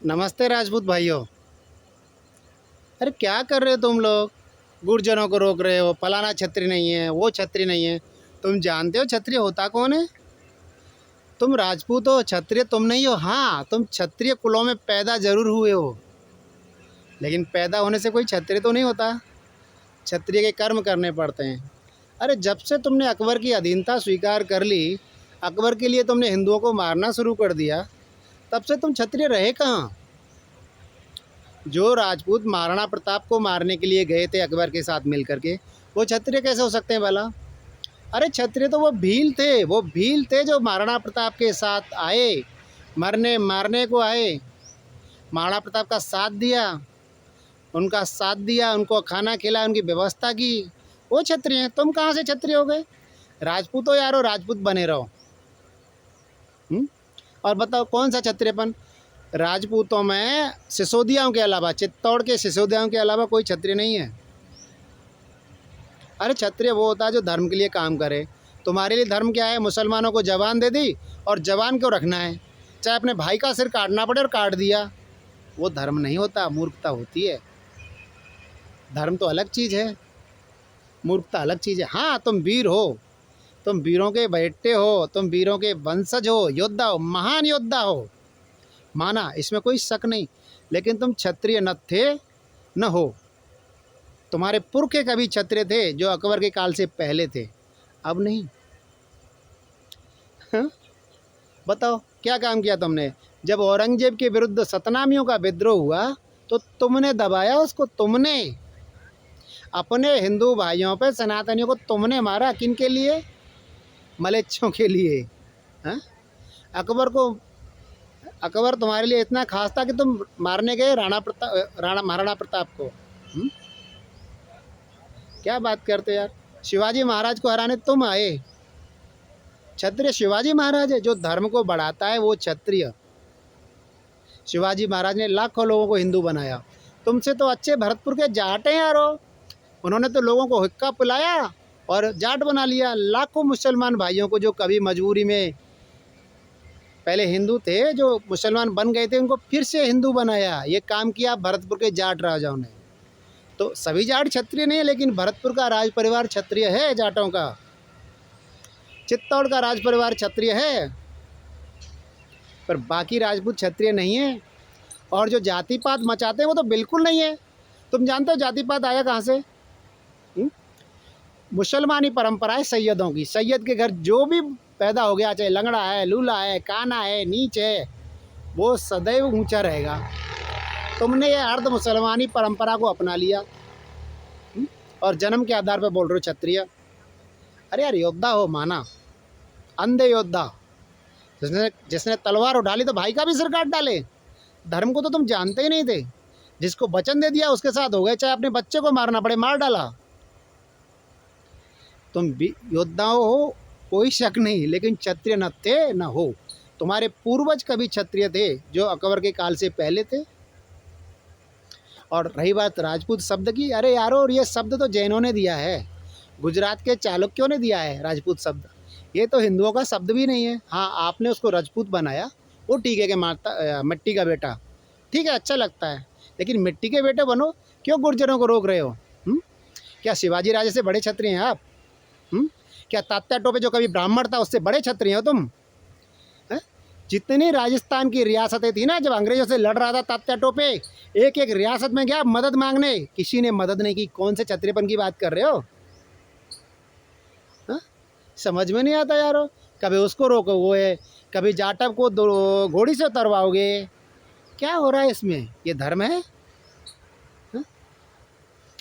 नमस्ते राजपूत भाइयों। अरे क्या कर रहे हो तुम लोग? गुर्जरों को रोक रहे हो, फलाना छतरी नहीं है, वो छतरी नहीं है। तुम जानते हो छत्रिय होता कौन है? तुम राजपूत हो, क्षत्रिय तुम नहीं हो। हाँ, तुम क्षत्रिय कुलों में पैदा जरूर हुए हो, लेकिन पैदा होने से कोई क्षत्रिय तो नहीं होता। क्षत्रिय के कर्म करने पड़ते हैं। अरे जब से तुमने अकबर की अधीनता स्वीकार कर ली, अकबर के लिए तुमने हिंदुओं को मारना शुरू कर दिया, तब से तुम क्षत्रिय रहे कहाँ? जो राजपूत महाराणा प्रताप को मारने के लिए गए थे अकबर के साथ मिलकर के, वो क्षत्रिय कैसे हो सकते हैं भला? अरे क्षत्रिय तो वो भील थे, वो भील थे जो महाराणा प्रताप के साथ आए, मरने मारने को आए, महाराणा प्रताप का साथ दिया, उनका साथ दिया, उनको खाना खिलाया, उनकी व्यवस्था की। वो क्षत्रिय हैं। तुम कहाँ से क्षत्रिय हो गए? राजपूत हो यारो, राजपूत बने रहो। और बताओ कौन सा क्षत्रियपन? राजपूतों में सिसोदियाओं के अलावा, चित्तौड़ के सिसोदियाओं के अलावा कोई क्षत्रिय नहीं है। अरे क्षत्रिय वो होता है जो धर्म के लिए काम करे। तुम्हारे लिए धर्म क्या है? मुसलमानों को जवान दे दी और जवान क्यों रखना है, चाहे अपने भाई का सिर काटना पड़े और काट दिया। वो धर्म नहीं होता, मूर्खता होती है। धर्म तो अलग चीज़ है, मूर्खता अलग चीज़ है। हाँ, तुम वीर हो, तुम वीरों के बेटे हो, तुम वीरों के वंशज हो, योद्धा हो, महान योद्धा हो, माना, इसमें कोई शक नहीं। लेकिन तुम क्षत्रिय न थे न हो। तुम्हारे पुरखे कभी क्षत्रिय थे जो अकबर के काल से पहले थे, अब नहीं। हाँ? बताओ क्या काम किया तुमने? जब औरंगजेब के विरुद्ध सतनामियों का विद्रोह हुआ तो तुमने दबाया उसको। तुमने अपने हिंदू भाइयों पे, सनातनियों को तुमने मारा। किन के लिए? मलेच्छों के लिए। हाँ? अकबर को, अकबर तुम्हारे लिए इतना खास था कि तुम मारने गए महाराणा प्रताप को। क्या बात करते यार? शिवाजी महाराज को हराने तुम आए। क्षत्रिय शिवाजी महाराज है, जो धर्म को बढ़ाता है वो क्षत्रिय। शिवाजी महाराज ने लाखों लोगों को हिंदू बनाया। तुमसे तो अच्छे भरतपुर के जाट हैं यारो। उन्होंने तो लोगों को हुक्का पिलाया और जाट बना लिया। लाखों मुसलमान भाइयों को जो कभी मजबूरी में पहले हिंदू थे, जो मुसलमान बन गए थे, उनको फिर से हिंदू बनाया। ये काम किया भरतपुर के जाट राजाओं ने। तो सभी जाट क्षत्रिय नहीं है, लेकिन भरतपुर का राज परिवार क्षत्रिय है जाटों का। चित्तौड़ का राज परिवार क्षत्रिय है, पर बाकी राजपूत क्षत्रिय नहीं है। और जो जाति पात मचाते हैं वो तो बिल्कुल नहीं है। तुम जानते हो जाति पात आया कहाँ से? मुसलमानी परंपरा है सैयदों की। सैयद के घर जो भी पैदा हो गया, चाहे लंगड़ा है, लूला है, काना है, नीच है, वो सदैव ऊंचा रहेगा। तुमने ये अर्ध मुसलमानी परंपरा को अपना लिया और जन्म के आधार पर बोल रहे हो क्षत्रिय। अरे यार, योद्धा हो, माना, अंधे योद्धा। जिसने तलवार उठा ली तो भाई का भी सिर काट डाले। धर्म को तो तुम जानते ही नहीं थे। जिसको वचन दे दिया उसके साथ हो गए, चाहे अपने बच्चे को मारना पड़े मार डाला। तुम योद्धा हो, कोई शक नहीं, लेकिन क्षत्रिय न थे न हो। तुम्हारे पूर्वज कभी क्षत्रिय थे जो अकबर के काल से पहले थे। और रही बात राजपूत शब्द की, अरे यारो, ये शब्द तो जैनों ने दिया है, गुजरात के चालुक्यों ने दिया है राजपूत शब्द। ये तो हिंदुओं का शब्द भी नहीं है। हाँ, आपने उसको राजपूत बनाया, वो ठीक है कि माता मिट्टी का बेटा, ठीक है, अच्छा लगता है। लेकिन मिट्टी के बेटे बनो, क्यों गुर्जरों को रोक रहे हो? क्या शिवाजी राजे से बड़े क्षत्रिय हैं आप? क्या तात्या टोपे जो कभी ब्राह्मण था उससे बड़े क्षत्रिय हो तुम? जितनी राजस्थान की रियासतें थी ना, जब अंग्रेजों से लड़ रहा था तात्या टोपे, एक एक रियासत में गया मदद मांगने, किसी ने मदद नहीं की। कौन से क्षत्रियपन की बात कर रहे हो? समझ में नहीं आता यारो। कभी उसको रोको वो है, कभी जाटव को घोड़ी से उतरवाओगे। क्या हो रहा है इसमें? ये धर्म है?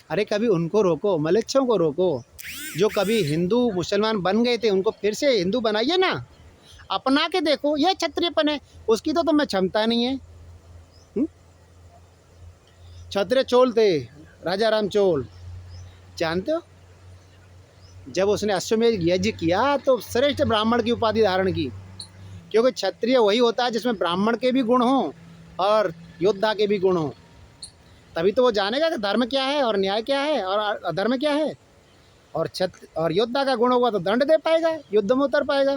अरे कभी उनको रोको, मलेच्छों को रोको, जो कभी हिंदू मुसलमान बन गए थे, उनको फिर से हिंदू बनाइए ना, अपना के देखो। यह क्षत्रियपन है। उसकी तो तुम्हें क्षमता नहीं है। क्षत्रिय चोल थे, राजा राम चोल, जानते हो? जब उसने अश्वमेध यज्ञ किया तो श्रेष्ठ ब्राह्मण की उपाधि धारण की, क्योंकि क्षत्रिय वही होता है जिसमें ब्राह्मण के भी गुण हों और योद्धा के भी गुण हों। तभी तो वो जानेगा कि धर्म क्या है और न्याय क्या है और अधर्म क्या है। और योद्धा का गुण होगा तो दंड दे पाएगा, युद्ध में उतर पाएगा।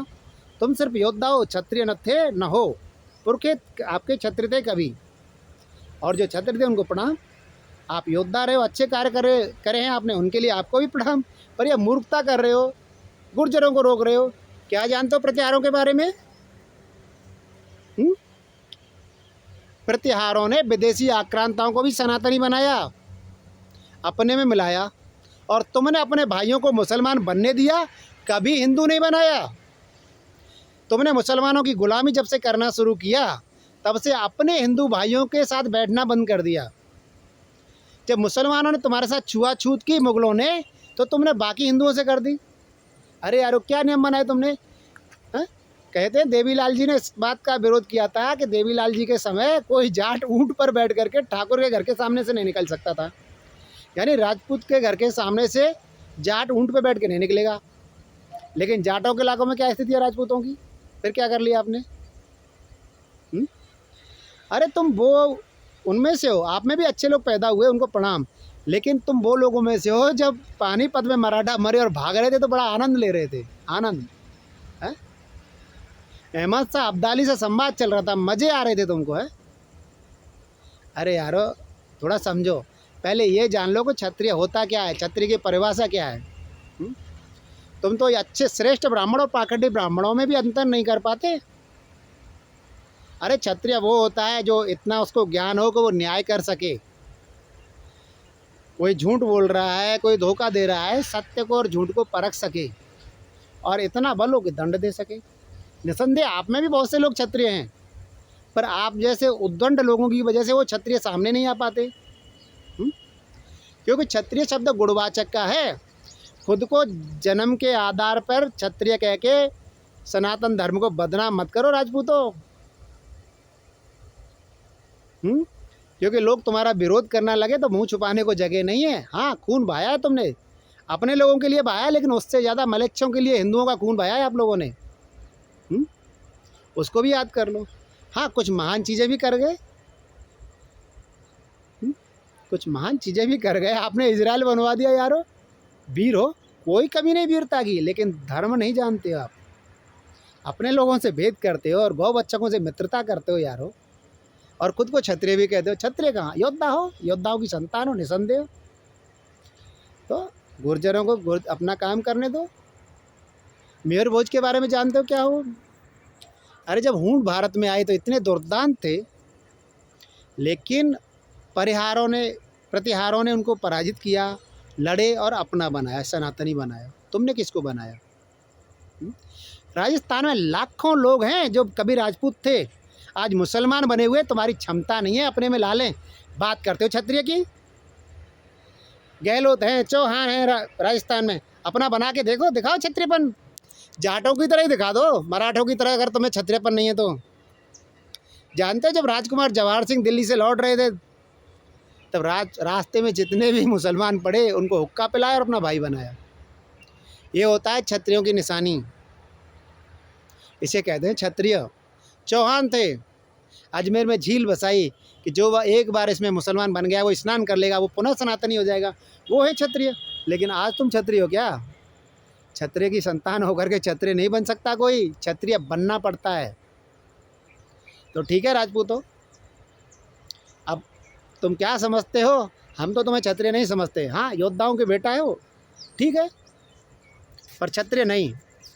तुम सिर्फ योद्धा हो, क्षत्रिय न थे न हो। पुरखे आपके क्षत्रिय थे कभी। और जो क्षत्रिय थे उनको प्रणाम। आप योद्धा रहे हो, अच्छे कार्य करे हैं आपने, उनके लिए आपको भी प्रणाम। पर यह मूर्खता कर रहे हो, गुर्जरों को रोक रहे हो। क्या जानते हो प्रतिहारों के बारे में? प्रतिहारों ने विदेशी आक्रांताओं को भी सनातनी बनाया, अपने में मिलाया, और तुमने अपने भाइयों को मुसलमान बनने दिया, कभी हिंदू नहीं बनाया। तुमने मुसलमानों की गुलामी जब से करना शुरू किया, तब से अपने हिंदू भाइयों के साथ बैठना बंद कर दिया। जब मुसलमानों ने तुम्हारे साथ छुआछूत की मुगलों ने, तो तुमने बाकी हिंदुओं से कर दी। अरे यारो, क्या नियम बनाए तुमने? कहते हैं देवीलाल जी ने इस बात का विरोध किया था कि देवीलाल जी के समय कोई जाट ऊंट पर बैठ करके ठाकुर के घर के सामने से नहीं निकल सकता था। यानी राजपूत के घर के सामने से जाट ऊंट पर बैठ के नहीं निकलेगा। लेकिन जाटों के इलाकों में क्या स्थिति है राजपूतों की? फिर क्या कर लिया आपने? अरे तुम वो उनमें से हो, आप में भी अच्छे लोग पैदा हुए, उनको प्रणाम। लेकिन तुम वो लोगों में से हो जब पानीपत में मराठा मरे और भाग रहे थे तो बड़ा आनंद ले रहे थे। आनंद है? अहमद शाह अब्दाली से संवाद चल रहा था, मज़े आ रहे थे तुमको, है? अरे यारो, थोड़ा समझो। पहले ये जान लो कि क्षत्रिय होता क्या है, क्षत्रिय की परिभाषा क्या है। तुम तो अच्छे श्रेष्ठ ब्राह्मण और पाखंडी ब्राह्मणों में भी अंतर नहीं कर पाते। अरे क्षत्रिय वो होता है जो इतना उसको ज्ञान हो कि वो न्याय कर सके। कोई झूठ बोल रहा है, कोई धोखा दे रहा है, सत्य को और झूठ को परख सके, और इतना बल हो कि दंड दे सके। निसंदेह आप में भी बहुत से लोग क्षत्रिय हैं, पर आप जैसे उद्दंड लोगों की वजह से वो क्षत्रिय सामने नहीं आ पाते। क्योंकि क्षत्रिय शब्द गुणवाचक का है। खुद को जन्म के आधार पर क्षत्रिय कह के सनातन धर्म को बदनाम मत करो राजपूतों। क्योंकि लोग तुम्हारा विरोध करना लगे तो मुंह छुपाने को जगह नहीं है। हाँ, खून बहाया है तुमने, अपने लोगों के लिए बहाया, लेकिन उससे ज़्यादा मलेच्छों के लिए हिंदुओं का खून बहाया है आप लोगों ने। उसको भी याद कर लो। हाँ, कुछ महान चीज़ें भी कर गए, कुछ महान चीज़ें भी कर गए। आपने इजराइल बनवा दिया यारो। वीर हो, कोई कमी नहीं वीरता की, लेकिन धर्म नहीं जानते हो आप। अपने लोगों से भेद करते हो और गौ बच्चों से मित्रता करते हो यारो। और खुद को क्षत्रिय भी कहते हो। क्षत्रिय कहाँ? योद्धा हो, योद्धाओं की संतान हो निसंदेह। तो गुर्जरों को अपना काम करने दो। मेयर भोज के बारे में जानते हो क्या हो? अरे जब हूण भारत में आए तो इतने दुर्दांत थे, लेकिन प्रतिहारों ने उनको पराजित किया, लड़े और अपना बनाया, सनातनी बनाया। तुमने किसको बनाया? राजस्थान में लाखों लोग हैं जो कभी राजपूत थे, आज मुसलमान बने हुए। तुम्हारी क्षमता नहीं है, अपने में ला लें। बात करते हो क्षत्रिय की। गहलोत हैं, चौहान हैं राजस्थान में, अपना बना के देखो, दिखाओ क्षत्रियपन। जाटों की तरह ही दिखा दो, मराठों की तरह, अगर तुम्हें क्षत्रियपन नहीं है तो। जानते हो जब राजकुमार जवाहर सिंह दिल्ली से लौट रहे थे, तब रास्ते में जितने भी मुसलमान पड़े उनको हुक्का पिलाया और अपना भाई बनाया। ये होता है क्षत्रियों की निशानी, इसे कहते हैं क्षत्रिय। चौहान थे, अजमेर में झील बसाई कि जो वह एक बार इसमें मुसलमान बन गया वो स्नान कर लेगा, वो पुनः सनातनी हो जाएगा, वो है क्षत्रिय। लेकिन आज तुम क्षत्रिय हो क्या? क्षत्रिय की संतान होकर के क्षत्रिय नहीं बन सकता कोई, क्षत्रिय बनना पड़ता है। तो ठीक है राजपूतों, अब तुम क्या समझते हो? हम तो तुम्हें क्षत्रिय नहीं समझते। हाँ, योद्धाओं के बेटा है वो, ठीक है, पर क्षत्रिय नहीं।